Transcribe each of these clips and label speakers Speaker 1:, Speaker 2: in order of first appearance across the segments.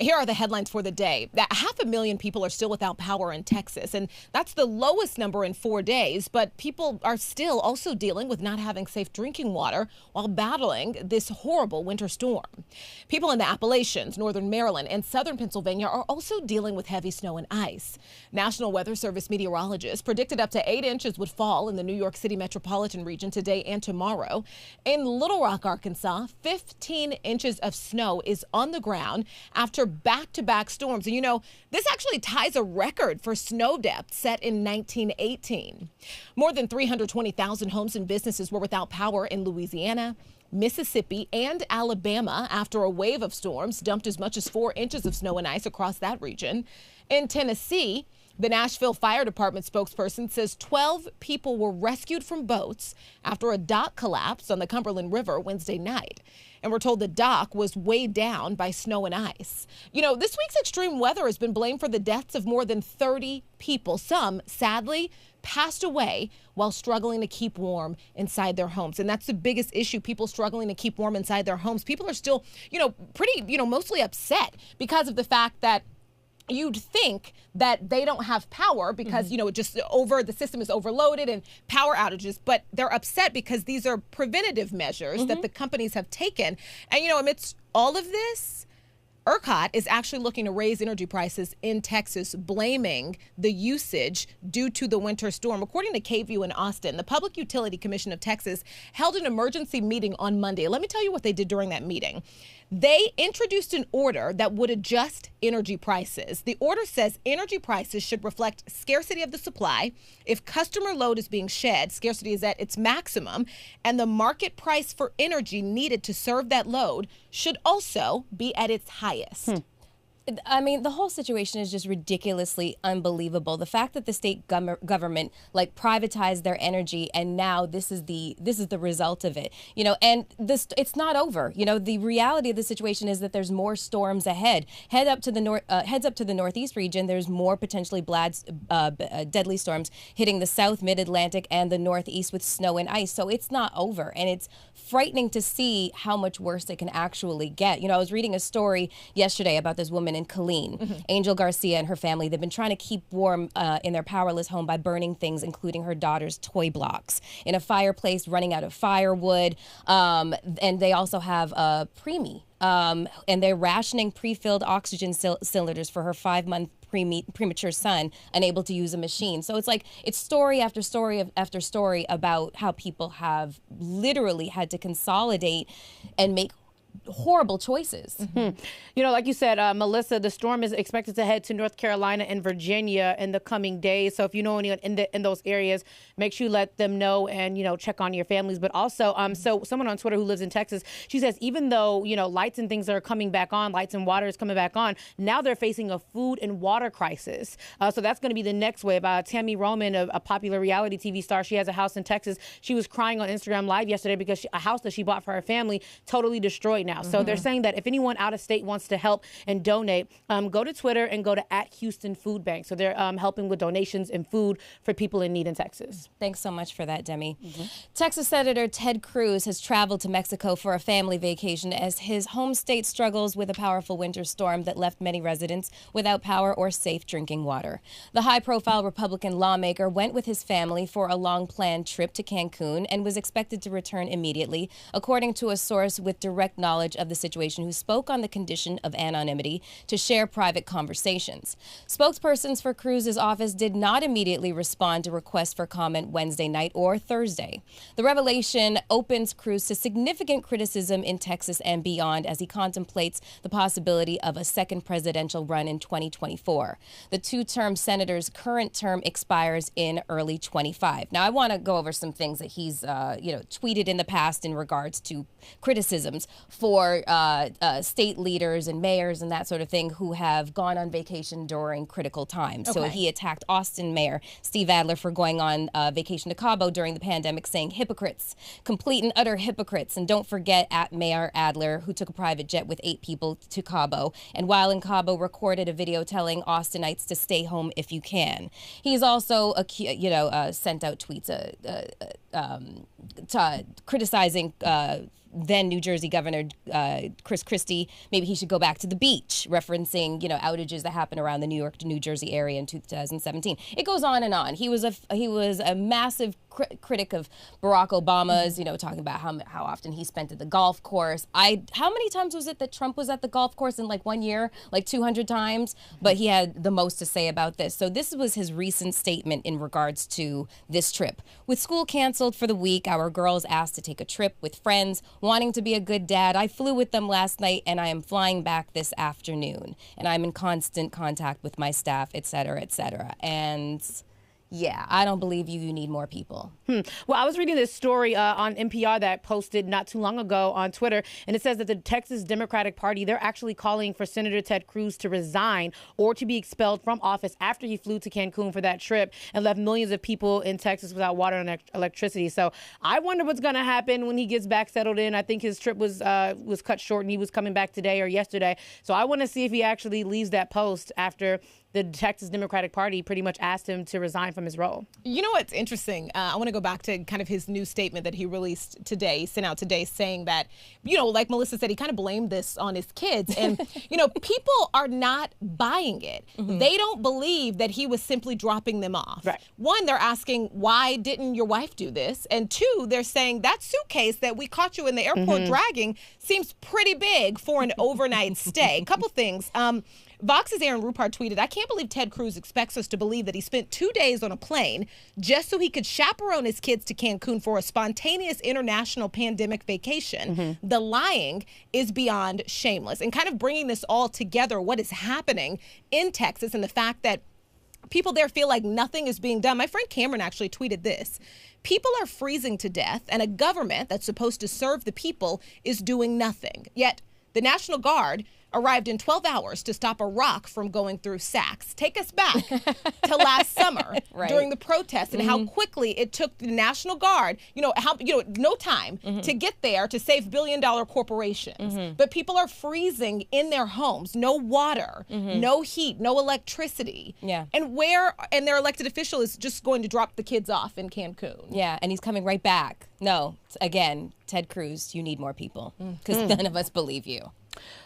Speaker 1: Here are the headlines for the day. That 500,000 people are still without power in Texas, and that's the lowest number in 4 days. But people are still also dealing with not having safe drinking water while battling this horrible winter storm. People in the Appalachians, northern Maryland, and southern Pennsylvania are also dealing with heavy snow and ice. National Weather Service meteorologists predicted up to 8 inches would fall in the New York City metropolitan region today and tomorrow. In Little Rock, Arkansas, 15 inches of snow is on the ground after back-to-back storms. And you know, this actually ties a record for snow depth set in 1918. More than 320,000 homes and businesses were without power in Louisiana, Mississippi, and Alabama after a wave of storms dumped as much as 4 inches of snow and ice across that region. In Tennessee, the Nashville Fire Department spokesperson says 12 people were rescued from boats after a dock collapsed on the Cumberland River Wednesday night. And we're told the dock was weighed down by snow and ice. You know, this week's extreme weather has been blamed for the deaths of more than 30 people. Some, sadly, passed away while struggling to keep warm inside their homes. And that's the biggest issue, people struggling to keep warm inside their homes. People are still, mostly upset because of the fact that you'd think that they don't have power because, the system is overloaded and power outages, but they're upset because these are preventative measures that the companies have taken. And, amidst all of this, ERCOT is actually looking to raise energy prices in Texas, blaming the usage due to the winter storm. According to KVUE in Austin, the Public Utility Commission of Texas held an emergency meeting on Monday. Let me tell you what they did during that meeting. They introduced an order that would adjust energy prices. The order says energy prices should reflect scarcity of the supply. If customer load is being shed, scarcity is at its maximum, and the market price for energy needed to serve that load should also be at its highest.
Speaker 2: I mean, the whole situation is just ridiculously unbelievable. The fact that the state government privatized their energy, and now this is the result of it. And it's not over. The reality of the situation is that there's more storms ahead. Heads up to the northeast region. There's more potentially deadly storms hitting the South, Mid-Atlantic, and the Northeast with snow and ice. So it's not over, and it's frightening to see how much worse it can actually get. I was reading a story yesterday about this woman in Killeen, Angel Garcia, and her family. They've been trying to keep warm in their powerless home by burning things, including her daughter's toy blocks, in a fireplace, running out of firewood, and they also have a preemie. And they're rationing pre-filled oxygen cylinders for her 5-month premature son, unable to use a machine. So it's story after story after story about how people have literally had to consolidate and make horrible choices.
Speaker 3: Like you said, Melissa, the storm is expected to head to North Carolina and Virginia in the coming days. So if you know anyone in those areas, make sure you let them know and, check on your families. But also, so someone on Twitter who lives in Texas, she says, even though, lights and things are coming back on, lights and water is coming back on, now they're facing a food and water crisis. So that's going to be the next wave. Tammy Roman, a popular reality TV star, she has a house in Texas. She was crying on Instagram Live yesterday because a house that she bought for her family totally destroyed now. So they're saying that if anyone out of state wants to help and donate, go to Twitter and go to @Houston Food Bank. So they're helping with donations and food for people in need in Texas.
Speaker 2: Thanks so much for that, Demi. Texas Senator Ted Cruz has traveled to Mexico for a family vacation as his home state struggles with a powerful winter storm that left many residents without power or safe drinking water. The high-profile Republican lawmaker went with his family for a long-planned trip to Cancun and was expected to return immediately, according to a source with direct knowledge of the situation who spoke on the condition of anonymity to share private conversations. Spokespersons for Cruz's office did not immediately respond to requests for comment Wednesday night or Thursday. The revelation opens Cruz to significant criticism in Texas and beyond as he contemplates the possibility of a second presidential run in 2024. The two-term senator's current term expires in early 25. Now, I want to go over some things that he's, tweeted in the past in regards to criticisms for state leaders and mayors and that sort of thing who have gone on vacation during critical times. Okay. So he attacked Austin Mayor Steve Adler for going on vacation to Cabo during the pandemic, saying hypocrites, complete and utter hypocrites. And don't forget Mayor Adler, who took a private jet with 8 people to Cabo, and while in Cabo recorded a video telling Austinites to stay home if you can. He's also sent out tweets criticizing then New Jersey Governor Chris Christie, maybe he should go back to the beach, referencing, outages that happened around the New York to New Jersey area in 2017. It goes on and on. He was a massive critic of Barack Obama's, talking about how often he spent at the golf course. How many times was it that Trump was at the golf course in like 1 year? Like 200 times? But he had the most to say about this. So this was his recent statement in regards to this trip. With school canceled for the week, our girls asked to take a trip with friends, wanting to be a good dad. I flew with them last night and I am flying back this afternoon. And I'm in constant contact with my staff, et cetera, et cetera. And yeah, I don't believe you need more people.
Speaker 3: Well, I was reading this story on NPR that posted not too long ago on Twitter, and it says that the Texas Democratic Party, they're actually calling for Senator Ted Cruz to resign or to be expelled from office after he flew to Cancun for that trip and left millions of people in Texas without water and electricity. So I wonder what's going to happen when he gets back settled in. I think his trip was cut short and he was coming back today or yesterday. So I want to see if he actually leaves that post after the Texas Democratic Party pretty much asked him to resign from his role.
Speaker 1: You know what's interesting? I want to go back to kind of his new statement that he released today, he sent out today, saying that, like Melissa said, he kind of blamed this on his kids. And, people are not buying it. Mm-hmm. They don't believe that he was simply dropping them off.
Speaker 3: Right.
Speaker 1: One, they're asking, why didn't your wife do this? And two, they're saying that suitcase that we caught you in the airport dragging seems pretty big for an overnight stay. A couple things. Vox's Aaron Rupert tweeted, I can't believe Ted Cruz expects us to believe that he spent 2 days on a plane just so he could chaperone his kids to Cancun for a spontaneous international pandemic vacation. Mm-hmm. The lying is beyond shameless. And kind of bringing this all together, what is happening in Texas and the fact that people there feel like nothing is being done. My friend Cameron actually tweeted this. People are freezing to death and a government that's supposed to serve the people is doing nothing. Yet the National Guard arrived in 12 hours to stop a rock from going through Saks. Take us back to last summer during the protests and how quickly it took the National Guard, no time to get there to save billion-dollar corporations. But people are freezing in their homes, no water, no heat, no electricity.
Speaker 2: Yeah.
Speaker 1: And their elected official is just going to drop the kids off in Cancun.
Speaker 2: Yeah, and he's coming right back. No, again, Ted Cruz, you need more people because none of us believe you.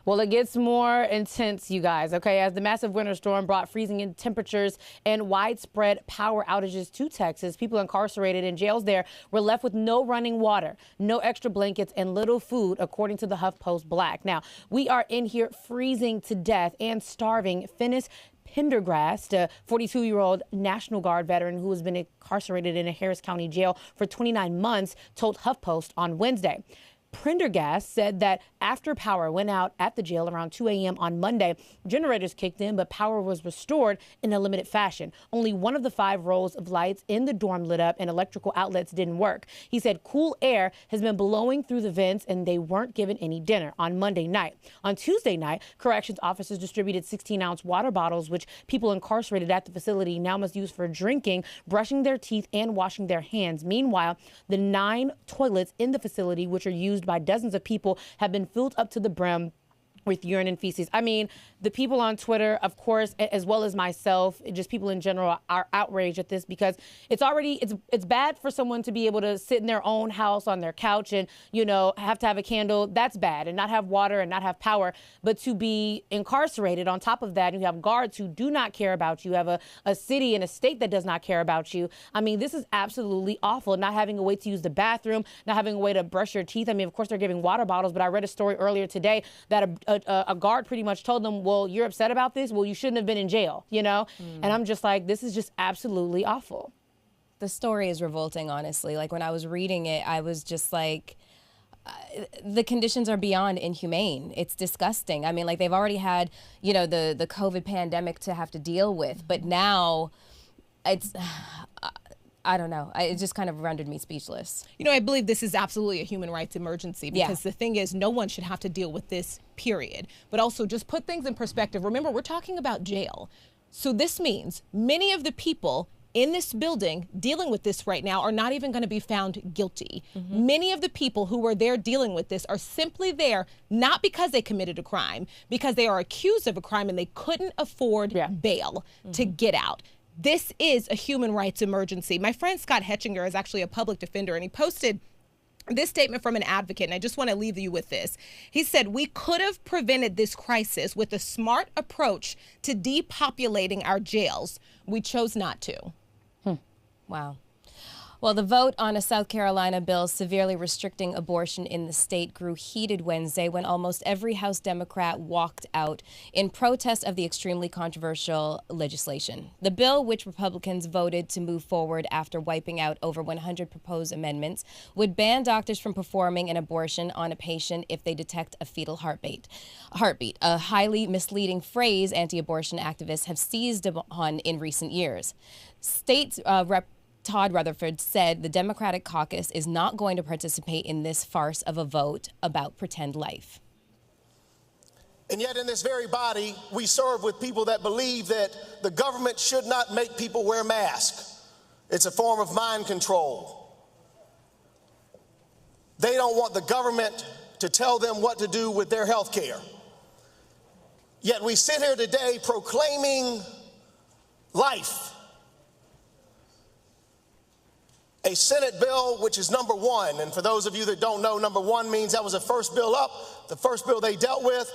Speaker 3: Well, it gets more intense, you guys, okay? As the massive winter storm brought freezing temperatures and widespread power outages to Texas, people incarcerated in jails there were left with no running water, no extra blankets, and little food, according to the HuffPost Black. Now, we are in here freezing to death and starving. Finis Pendergrast, a 42-year-old National Guard veteran who has been incarcerated in a Harris County jail for 29 months, told HuffPost on Wednesday. Prendergast said that after power went out at the jail around 2 a.m. on Monday, generators kicked in, but power was restored in a limited fashion. Only one of the 5 rows of lights in the dorm lit up and electrical outlets didn't work. He said cool air has been blowing through the vents and they weren't given any dinner on Monday night. On Tuesday night, corrections officers distributed 16-ounce water bottles, which people incarcerated at the facility now must use for drinking, brushing their teeth, and washing their hands. Meanwhile, the 9 toilets in the facility, which are used by dozens of people, have been filled up to the brim with urine and feces. I mean, the people on Twitter, of course, as well as myself, just people in general, are outraged at this because it's bad for someone to be able to sit in their own house on their couch and, have to have a candle. That's bad, and not have water and not have power. But to be incarcerated on top of that, and you have guards who do not care about you, you have a city and a state that does not care about you. I mean, this is absolutely awful. Not having a way to use the bathroom, not having a way to brush your teeth. I mean, of course, they're giving water bottles, but I read a story earlier today that a guard pretty much told them, well, you're upset about this? Well, you shouldn't have been in jail, And I'm just like, this is just absolutely awful.
Speaker 2: The story is revolting, honestly. Like, when I was reading it, I was just like, the conditions are beyond inhumane. It's disgusting. I mean, like, they've already had, the COVID pandemic to have to deal with, but now it's... I don't know. It just kind of rendered me speechless.
Speaker 1: I believe this is absolutely a human rights emergency because the thing is, no one should have to deal with this, period. But also, just put things in perspective. Remember, we're talking about jail. So this means many of the people in this building dealing with this right now are not even going to be found guilty. Many of the people who were there dealing with this are simply there not because they committed a crime, because they are accused of a crime and they couldn't afford bail to get out. This is a human rights emergency. My friend Scott Hetchinger is actually a public defender, and he posted This statement from an advocate, and I just want to leave you with this. He said, "We could have prevented this crisis with a smart approach to depopulating our jails. We chose not to."
Speaker 2: Wow. Well, the vote on a South Carolina bill severely restricting abortion in the state grew heated Wednesday when almost every House Democrat walked out in protest of the extremely controversial legislation. The bill, which Republicans voted to move forward after wiping out over 100 proposed amendments, would ban doctors from performing an abortion on a patient if they detect a fetal heartbeat, a highly misleading phrase anti-abortion activists have seized upon in recent years. State Rep. Todd Rutherford said the Democratic caucus is not going to participate in this farce of a vote about pretend life.
Speaker 4: And yet in this very body, we serve with people that believe that the government should not make people wear masks. It's a form of mind control. They don't want the government to tell them what to do with their health care. Yet we sit here today proclaiming life. A Senate bill, which is number one, and for those of you that don't know, number one means that was the first bill up, the first bill they dealt with.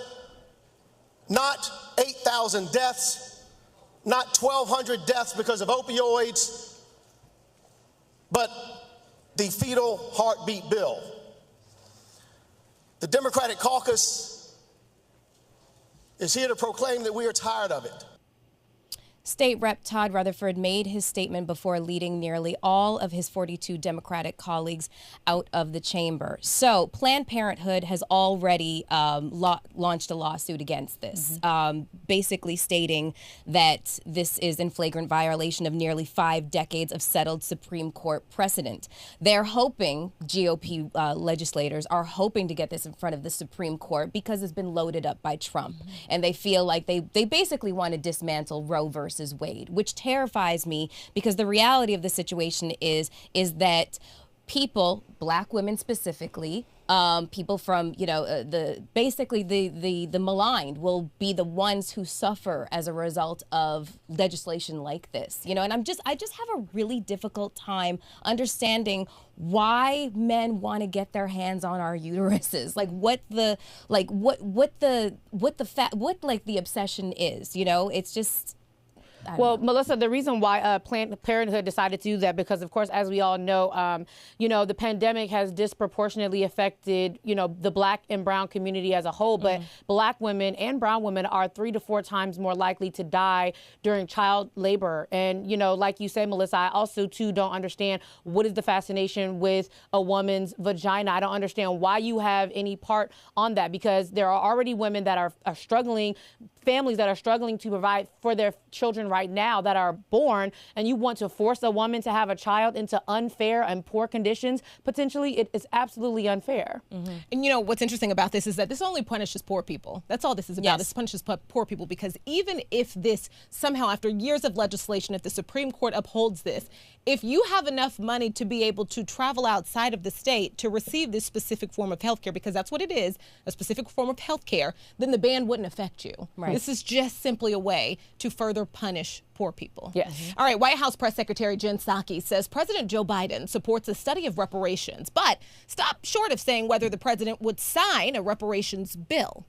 Speaker 4: Not 8,000 deaths, not 1,200 deaths because of opioids, but the fetal heartbeat bill. The Democratic caucus is here to proclaim that we are tired of it.
Speaker 2: State Rep. Todd Rutherford made his statement before leading nearly all of his 42 Democratic colleagues out of the chamber. So Planned Parenthood has already launched a lawsuit against this, basically stating that this is in flagrant violation of nearly 5 decades of settled Supreme Court precedent. They're hoping, GOP legislators are hoping to get this in front of the Supreme Court because it's been loaded up by Trump. And they feel like they basically want to dismantle Roe versus Wade, which terrifies me because the reality of the situation is that people, black women specifically, people from, the maligned will be the ones who suffer as a result of legislation like this, and I just have a really difficult time understanding why men want to get their hands on our uteruses, what the obsession is, it's just.
Speaker 3: Well, Melissa, the reason why Planned Parenthood decided to do that, because, of course, as we all know, the pandemic has disproportionately affected, the black and brown community as a whole. But black women and brown women are 3 to 4 times more likely to die during child labor. And, like you say, Melissa, I also, too, don't understand what is the fascination with a woman's vagina. I don't understand why you have any part on that, because there are already women that are struggling, families that are struggling to provide for their children right now that are born, and you want to force a woman to have a child into unfair and poor conditions. Potentially, it is absolutely unfair.
Speaker 1: And what's interesting about this is that this only punishes poor people. That's all this is about.
Speaker 2: Yes.
Speaker 1: This punishes poor people, because even if this somehow, after years of legislation, if the Supreme Court upholds this, if you have enough money to be able to travel outside of the state to receive this specific form of health care, because that's what it is, a specific form of health care, then the ban wouldn't affect you.
Speaker 2: Right.
Speaker 1: This is just simply a way to further punish poor people.
Speaker 3: Yes.
Speaker 1: All right, White House Press Secretary Jen Psaki says President Joe Biden supports a study of reparations, but stopped short of saying whether the president would sign a reparations bill.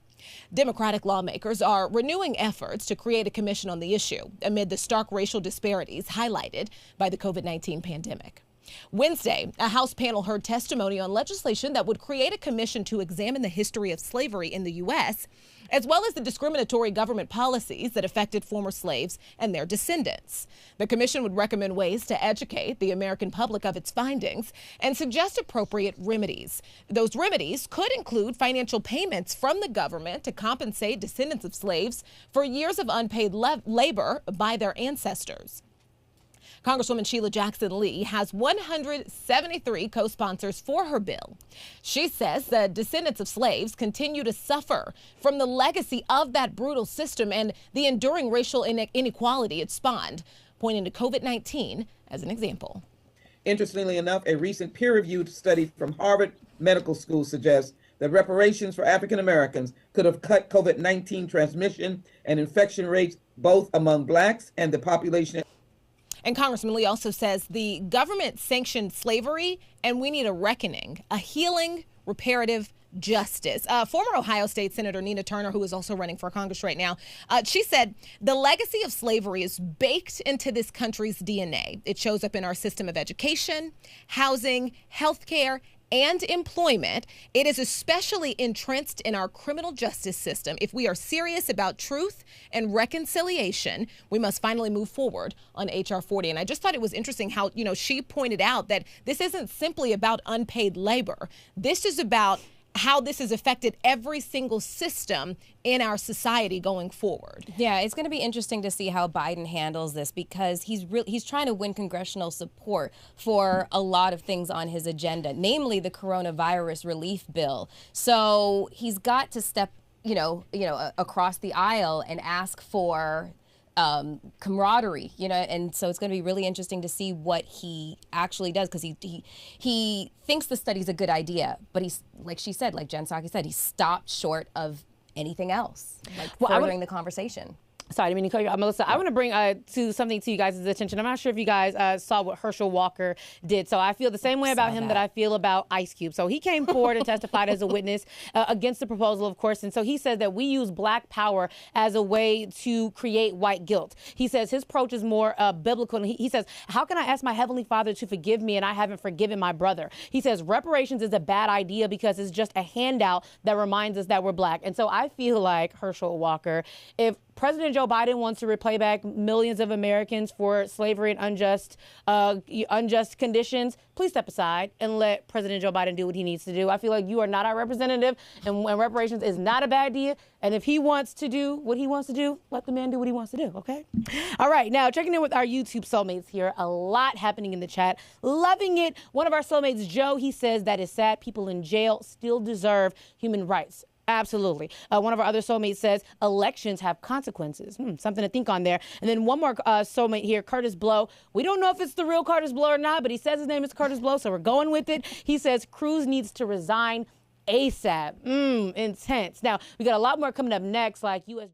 Speaker 1: Democratic lawmakers are renewing efforts to create a commission on the issue amid the stark racial disparities highlighted by the COVID-19 pandemic. Wednesday, a House panel heard testimony on legislation that would create a commission to examine the history of slavery in the U.S., as well as the discriminatory government policies that affected former slaves and their descendants. The commission would recommend ways to educate the American public of its findings and suggest appropriate remedies. Those remedies could include financial payments from the government to compensate descendants of slaves for years of unpaid labor by their ancestors. Congresswoman Sheila Jackson Lee has 173 co-sponsors for her bill. She says the descendants of slaves continue to suffer from the legacy of that brutal system and the enduring racial inequality it spawned, pointing to COVID-19 as an example.
Speaker 5: Interestingly enough, a recent peer-reviewed study from Harvard Medical School suggests that reparations for African Americans could have cut COVID-19 transmission and infection rates both among blacks and the population.
Speaker 1: And Congressman Lee also says the government sanctioned slavery and we need a reckoning, a healing, reparative justice. Former Ohio State Senator Nina Turner, who is also running for Congress right now, she said the legacy of slavery is baked into this country's DNA. It shows up in our system of education, housing, healthcare, and employment. It is especially entrenched in our criminal justice system. If we are serious about truth and reconciliation, we must finally move forward on H.R. 40. And I just thought it was interesting how, she pointed out that this isn't simply about unpaid labor. This is about how this has affected every single system in our society going forward.
Speaker 2: Yeah, it's going to be interesting to see how Biden handles this, because he's trying to win congressional support for a lot of things on his agenda, namely the coronavirus relief bill. So he's got to step, across the aisle and ask for camaraderie, and so it's going to be really interesting to see what he actually does, because he thinks the study's a good idea, but he's, like she said, like Jen Psaki said, he stopped short of anything else, furthering the conversation.
Speaker 3: Sorry, I didn't mean to cut you off, Melissa. I want to bring something to you guys' attention. I'm not sure if you guys saw what Herschel Walker did. So I feel the same way about him that I feel about Ice Cube. So he came forward and testified as a witness against the proposal, of course. And so he says that we use black power as a way to create white guilt. He says his approach is more biblical. And he says, how can I ask my Heavenly Father to forgive me and I haven't forgiven my brother? He says reparations is a bad idea because it's just a handout that reminds us that we're black. And so I feel like Herschel Walker, if President Joe Biden wants to repay back millions of Americans for slavery and unjust conditions, please step aside and let President Joe Biden do what he needs to do. I feel like you are not our representative, and reparations is not a bad idea. And if he wants to do what he wants to do, let the man do what he wants to do, okay? All right, now checking in with our YouTube soulmates here. A lot happening in the chat. Loving it. One of our soulmates, Joe, he says that is sad. People in jail still deserve human rights. Absolutely. One of our other soulmates says elections have consequences. Something to think on there. And then one more soulmate here, Curtis Blow. We don't know if it's the real Curtis Blow or not, but he says his name is Curtis Blow, so we're going with it. He says Cruz needs to resign ASAP. Intense. Now, we got a lot more coming up next, like U.S.